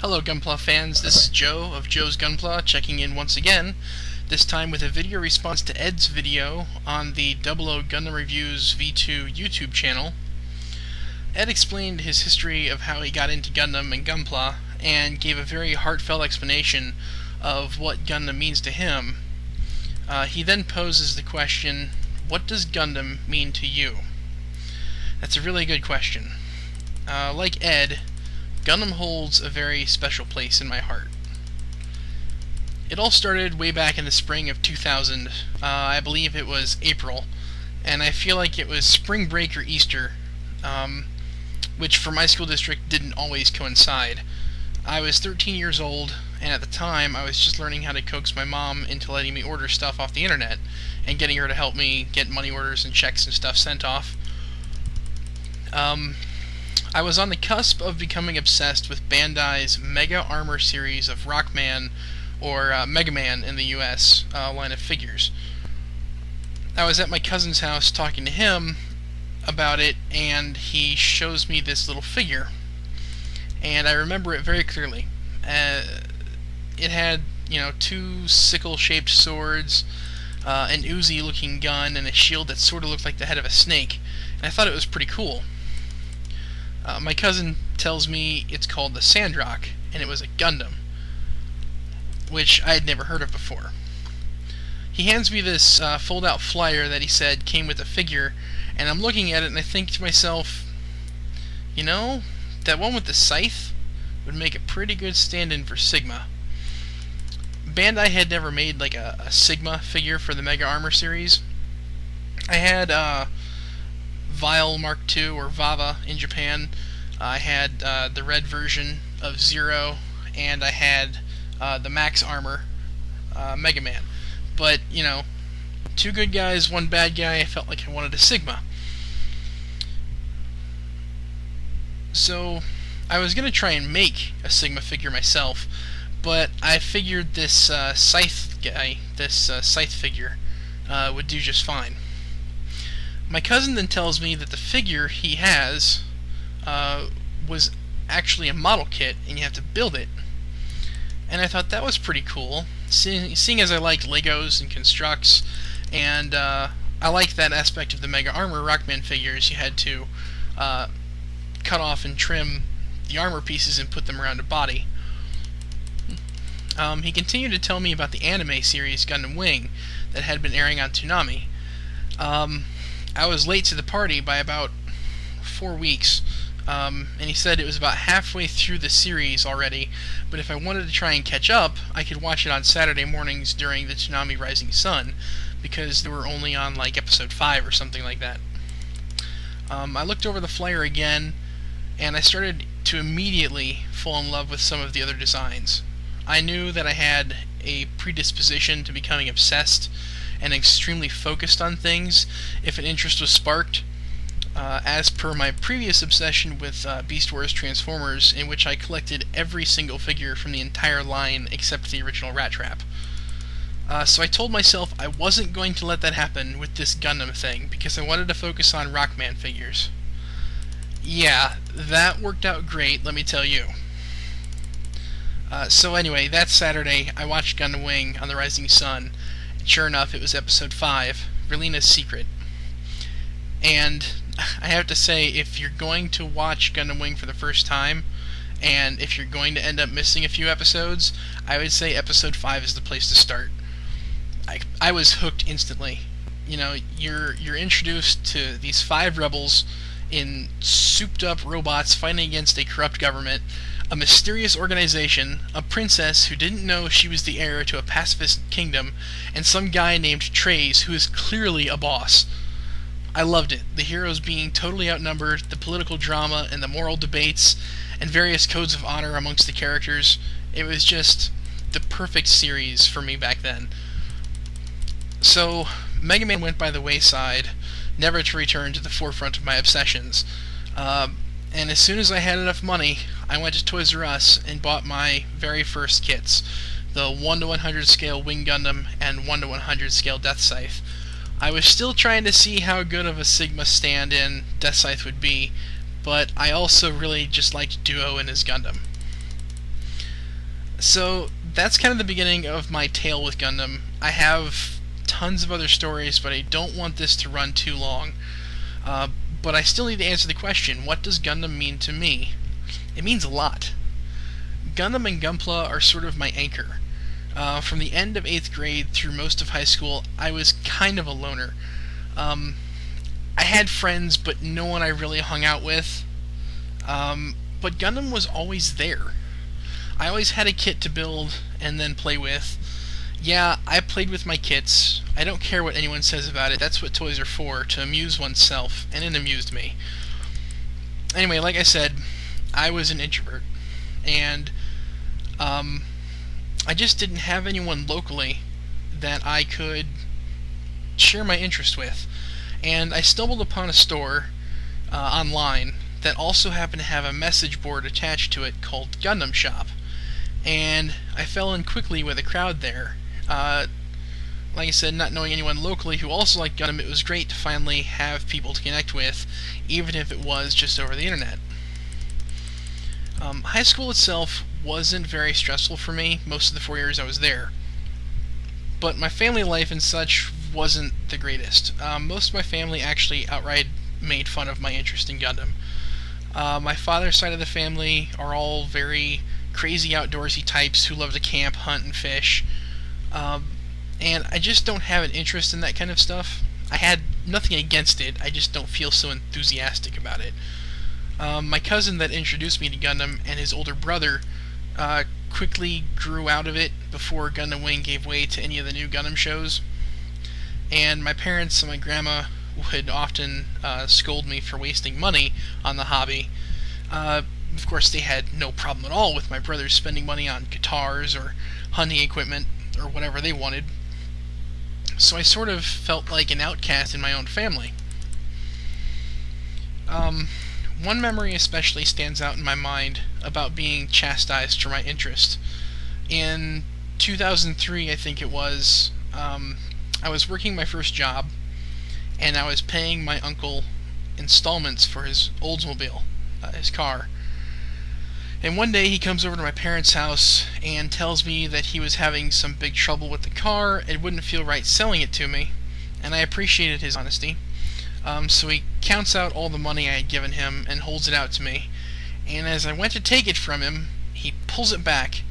Hello Gunpla fans, this is Joe of Joe's Gunpla checking in once again, this time with a video response to Ed's video on the 00 Gundam Reviews V2 YouTube channel. Ed explained his history of how he got into Gundam and Gunpla, and gave a very heartfelt explanation of what Gundam means to him. He then poses the question, what does Gundam mean to you? That's a really good question. Like Ed, Gundam holds a very special place in my heart. It all started way back in the spring of 2000, I believe it was April, and I feel like it was spring break or Easter, which for my school district didn't always coincide. I was 13 years old, and at the time I was just learning how to coax my mom into letting me order stuff off the internet, and getting her to help me get money orders and checks and stuff sent off. I was on the cusp of becoming obsessed with Bandai's Mega Armor series of Rockman, or Mega Man in the US, line of figures. I was at my cousin's house talking to him about it, and he shows me this little figure. And I remember it very clearly. It had, two sickle-shaped swords, an Uzi-looking gun, and a shield that sort of looked like the head of a snake. And I thought it was pretty cool. My cousin tells me it's called the Sandrock, and it was a Gundam, which I had never heard of before. He hands me this fold-out flyer that he said came with the figure, and I'm looking at it and I think to myself, that one with the scythe would make a pretty good stand-in for Sigma. Bandai had never made like a Sigma figure for the Mega Armor series. I had Vile Mark II, or Vava in Japan. I had the red version of Zero, and I had the Max Armor Mega Man. But, two good guys, one bad guy, I felt like I wanted a Sigma. So, I was going to try and make a Sigma figure myself, but I figured this Scythe guy, this Scythe figure, would do just fine. My cousin then tells me that the figure he has was actually a model kit, and you have to build it. And I thought that was pretty cool, seeing as I like Legos and constructs, and I like that aspect of the Mega Armor Rockman figures. You had to cut off and trim the armor pieces and put them around a body. He continued to tell me about the anime series Gundam Wing that had been airing on Toonami. I was late to the party by about 4 weeks, and he said it was about halfway through the series already, but if I wanted to try and catch up, I could watch it on Saturday mornings during the Toonami Rising Sun, because they were only on like episode 5 or something like that. I looked over the flyer again, and I started to immediately fall in love with some of the other designs. I knew that I had a predisposition to becoming obsessed and extremely focused on things if an interest was sparked, as per my previous obsession with Beast Wars Transformers, in which I collected every single figure from the entire line except the original Rat Trap. So I told myself I wasn't going to let that happen with this Gundam thing, because I wanted to focus on Rockman figures. Yeah, that worked out great, let me tell you. So anyway, that Saturday I watched Gundam Wing on the Rising Sun. Sure enough, it was episode 5, Relina's Secret. And I have to say, if you're going to watch Gundam Wing for the first time, and if you're going to end up missing a few episodes, I would say episode 5 is the place to start. I was hooked instantly. You're introduced to these 5 rebels in souped-up robots fighting against a corrupt government, a mysterious organization, a princess who didn't know she was the heir to a pacifist kingdom, and some guy named Trace who is clearly a boss. I loved it. The heroes being totally outnumbered, the political drama and the moral debates, and various codes of honor amongst the characters. It was just the perfect series for me back then. So, Mega Man went by the wayside, never to return to the forefront of my obsessions. And as soon as I had enough money, I went to Toys R Us and bought my very first kits, the 1:100 scale Wing Gundam and 1:100 scale Death Scythe. I was still trying to see how good of a Sigma stand-in Death Scythe would be, but I also really just liked Duo and his Gundam. So that's kind of the beginning of my tale with Gundam. I have tons of other stories, but I don't want this to run too long. Uh, but I still need to answer the question, what does Gundam mean to me? It means a lot. Gundam and Gunpla are sort of my anchor. From the end of 8th grade through most of high school, I was kind of a loner. Um, I had friends, but no one I really hung out with. But Gundam was always there. I always had a kit to build and then play with. Yeah, I played with my kits. I don't care what anyone says about it. That's what toys are for, to amuse oneself, and it amused me. Anyway, like I said, I was an introvert. And I just didn't have anyone locally that I could share my interest with. And I stumbled upon a store online that also happened to have a message board attached to it called Gundam Shop. And I fell in quickly with a crowd there. Like I said, not knowing anyone locally who also liked Gundam, it was great to finally have people to connect with, even if it was just over the internet. High school itself wasn't very stressful for me most of the 4 years I was there. But my family life and such wasn't the greatest. Most of my family actually outright made fun of my interest in Gundam. My father's side of the family are all very crazy outdoorsy types who love to camp, hunt, and fish. And I just don't have an interest in that kind of stuff. I had nothing against it, I just don't feel so enthusiastic about it. My cousin that introduced me to Gundam and his older brother quickly grew out of it before Gundam Wing gave way to any of the new Gundam shows. And my parents and my grandma would often scold me for wasting money on the hobby. Of course, they had no problem at all with my brothers spending money on guitars or hunting equipment or whatever they wanted. So I sort of felt like an outcast in my own family. One memory especially stands out in my mind about being chastised for my interest. In 2003, I think it was, I was working my first job, and I was paying my uncle installments for his Oldsmobile, his car. And one day he comes over to my parents' house and tells me that he was having some big trouble with the car. It wouldn't feel right selling it to me, and I appreciated his honesty. So he counts out all the money I had given him and holds it out to me. And as I went to take it from him, he pulls it back,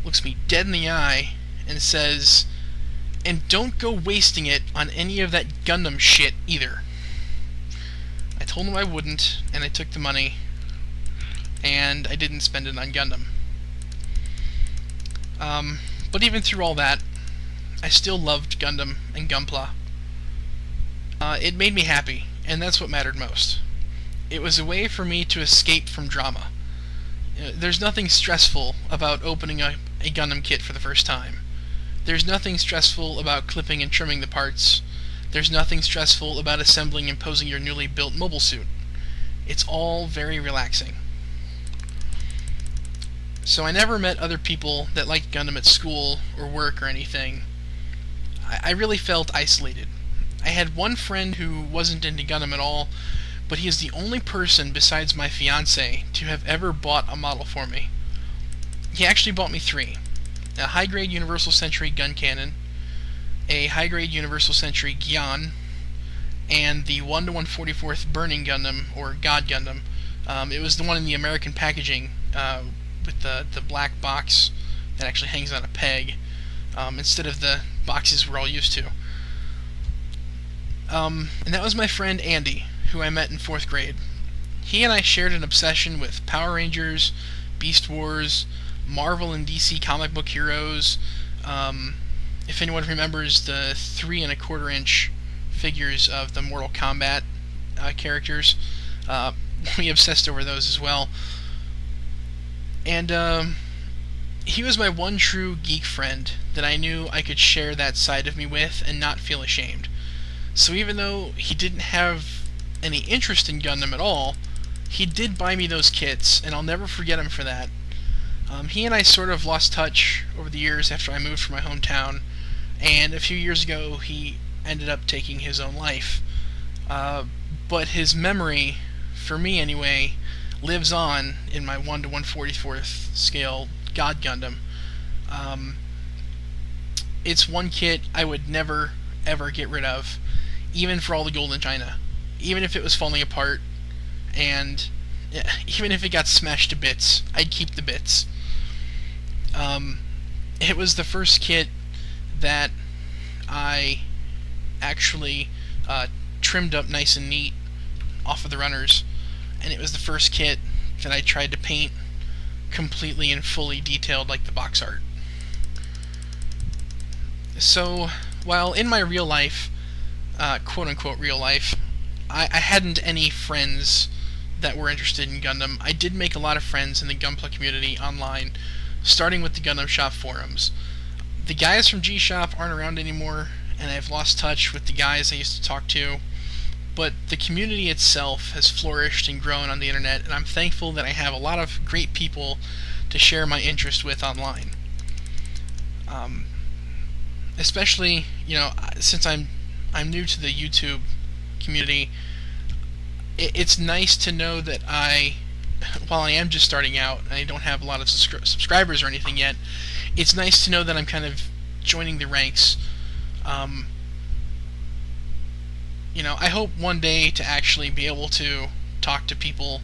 looks me dead in the eye, and says, "And don't go wasting it on any of that Gundam shit either." I told him I wouldn't, and I took the money, and I didn't spend it on Gundam. But even through all that, I still loved Gundam and Gunpla. It made me happy, and that's what mattered most. It was a way for me to escape from drama. There's nothing stressful about opening a Gundam kit for the first time. There's nothing stressful about clipping and trimming the parts. There's nothing stressful about assembling and posing your newly built mobile suit. It's all very relaxing. So I never met other people that liked Gundam at school or work or anything. I really felt isolated. I had one friend who wasn't into Gundam at all, but he is the only person besides my fiancé to have ever bought a model for me. He actually bought me 3. A high-grade Universal Century gun cannon, a high-grade Universal Century Gyan, and the 1/144th Burning Gundam, or God Gundam. It was the one in the American packaging, with the black box that actually hangs on a peg, instead of the boxes we're all used to. And that was my friend Andy, who I met in 4th grade. He and I shared an obsession with Power Rangers, Beast Wars, Marvel and DC comic book heroes. If anyone remembers the 3¼ inch figures of the Mortal Kombat characters, we obsessed over those as well. And he was my one true geek friend that I knew I could share that side of me with and not feel ashamed. So even though he didn't have any interest in Gundam at all, he did buy me those kits, and I'll never forget him for that. He and I sort of lost touch over the years after I moved from my hometown, and a few years ago he ended up taking his own life. But his memory, for me anyway, lives on in my 1/144th scale God Gundam, Um, it's one kit I would never ever get rid of, even for all the gold in China, even if it was falling apart, and even if it got smashed to bits, I'd keep the bits. It was the first kit that I actually trimmed up nice and neat off of the runners, and it was the first kit that I tried to paint completely and fully detailed like the box art. So, while in my real life, quote-unquote real life, I hadn't any friends that were interested in Gundam, I did make a lot of friends in the Gunpla community online, starting with the Gundam Shop forums. The guys from G-Shop aren't around anymore, and I've lost touch with the guys I used to talk to, but the community itself has flourished and grown on the internet, and I'm thankful that I have a lot of great people to share my interest with online. Especially, since I'm new to the YouTube community, it's nice to know that while I am just starting out and I don't have a lot of subscribers or anything yet, it's nice to know that I'm kind of joining the ranks. I hope one day to actually be able to talk to people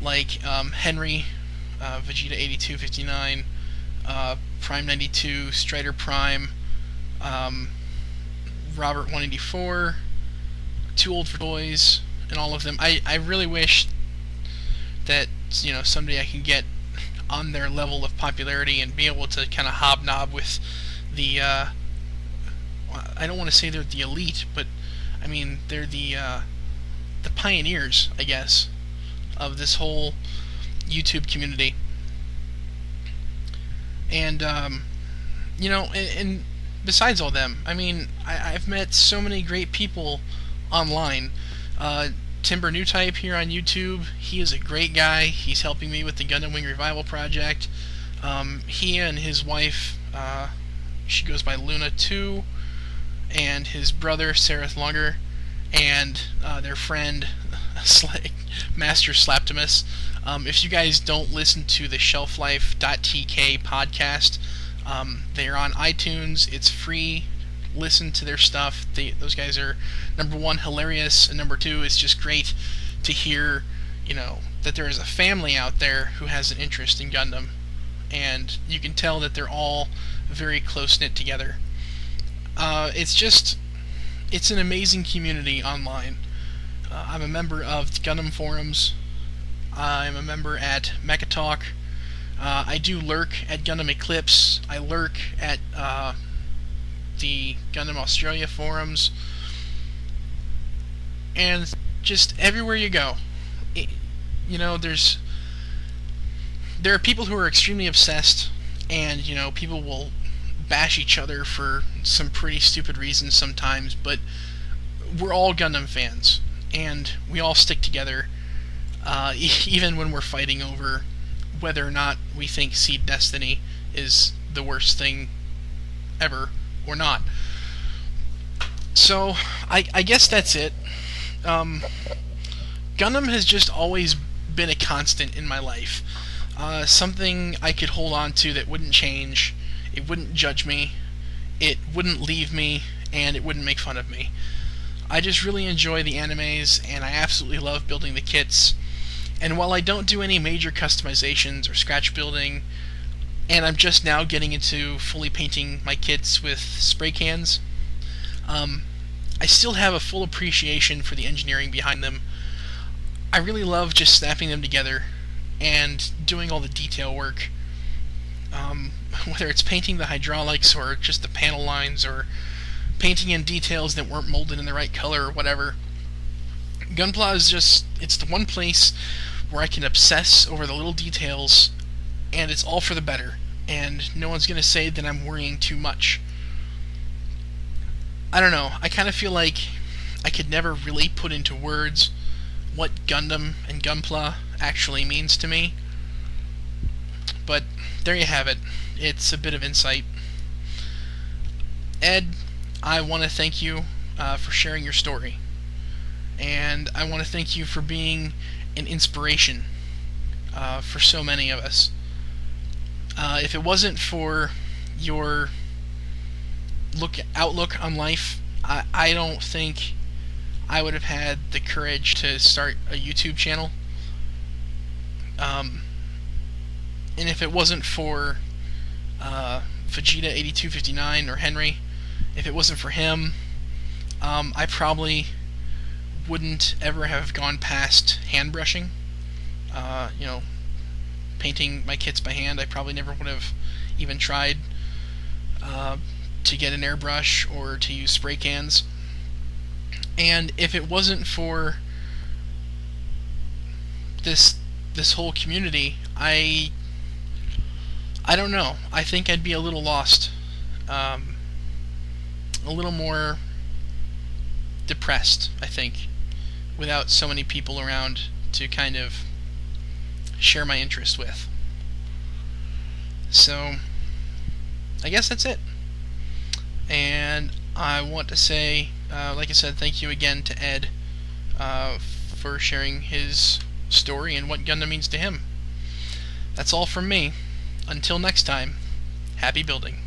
like Henry, Vegeta 8259, Prime 92, Strider Prime, Robert 184, Too Old for Toys, and all of them. I really wish that someday I can get on their level of popularity and be able to kind of hobnob with the I don't want to say they're the elite, but I mean they're the pioneers, I guess, of this whole YouTube community. And and besides all them, I mean, I've met so many great people online. Timber New Type here on YouTube, he is a great guy. He's helping me with the Gundam Wing Revival project. He and his wife, she goes by Luna 2, and his brother, Sareth Lunger, and their friend, Master Slaptimus. If you guys don't listen to the shelflife.tk podcast, they're on iTunes. It's free. Listen to their stuff. Those guys are, number one, hilarious, and number two, it's just great to hear, that there is a family out there who has an interest in Gundam, and you can tell that they're all very close-knit together. It's an amazing community online. I'm a member of the Gundam forums. I'm a member at Mecha Talk. I do lurk at Gundam Eclipse. I lurk at the Gundam Australia forums. And just everywhere you go, there are people who are extremely obsessed, and people will bash each other for some pretty stupid reasons sometimes, but we're all Gundam fans, and we all stick together, even when we're fighting over whether or not we think Seed Destiny is the worst thing ever or not. So, I guess that's it. Gundam has just always been a constant in my life. Something I could hold on to that wouldn't change. It wouldn't judge me. It wouldn't leave me, and it wouldn't make fun of me. I just really enjoy the animes, and I absolutely love building the kits. And while I don't do any major customizations or scratch building, and I'm just now getting into fully painting my kits with spray cans, I still have a full appreciation for the engineering behind them. I really love just snapping them together and doing all the detail work. Whether it's painting the hydraulics or just the panel lines or painting in details that weren't molded in the right color or whatever. Gunpla is it's the one place where I can obsess over the little details, and it's all for the better, and no one's going to say that I'm worrying too much. I don't know, I kind of feel like I could never really put into words what Gundam and Gunpla actually means to me, but there you have it. It's a bit of insight. Ed, I want to thank you for sharing your story, and I want to thank you for being an inspiration for so many of us. If it wasn't for your outlook on life, I don't think I would have had the courage to start a YouTube channel. And if it wasn't for Vegeta 8259 or Henry, if it wasn't for him, I probably wouldn't ever have gone past hand brushing. Painting my kits by hand. I probably never would have even tried to get an airbrush or to use spray cans. And if it wasn't for this whole community, I don't know. I think I'd be a little lost, a little more depressed, I think, without so many people around to kind of share my interest with. So, I guess that's it. And I want to say, like I said, thank you again to Ed for sharing his story and what Gundam means to him. That's all from me. Until next time, happy building.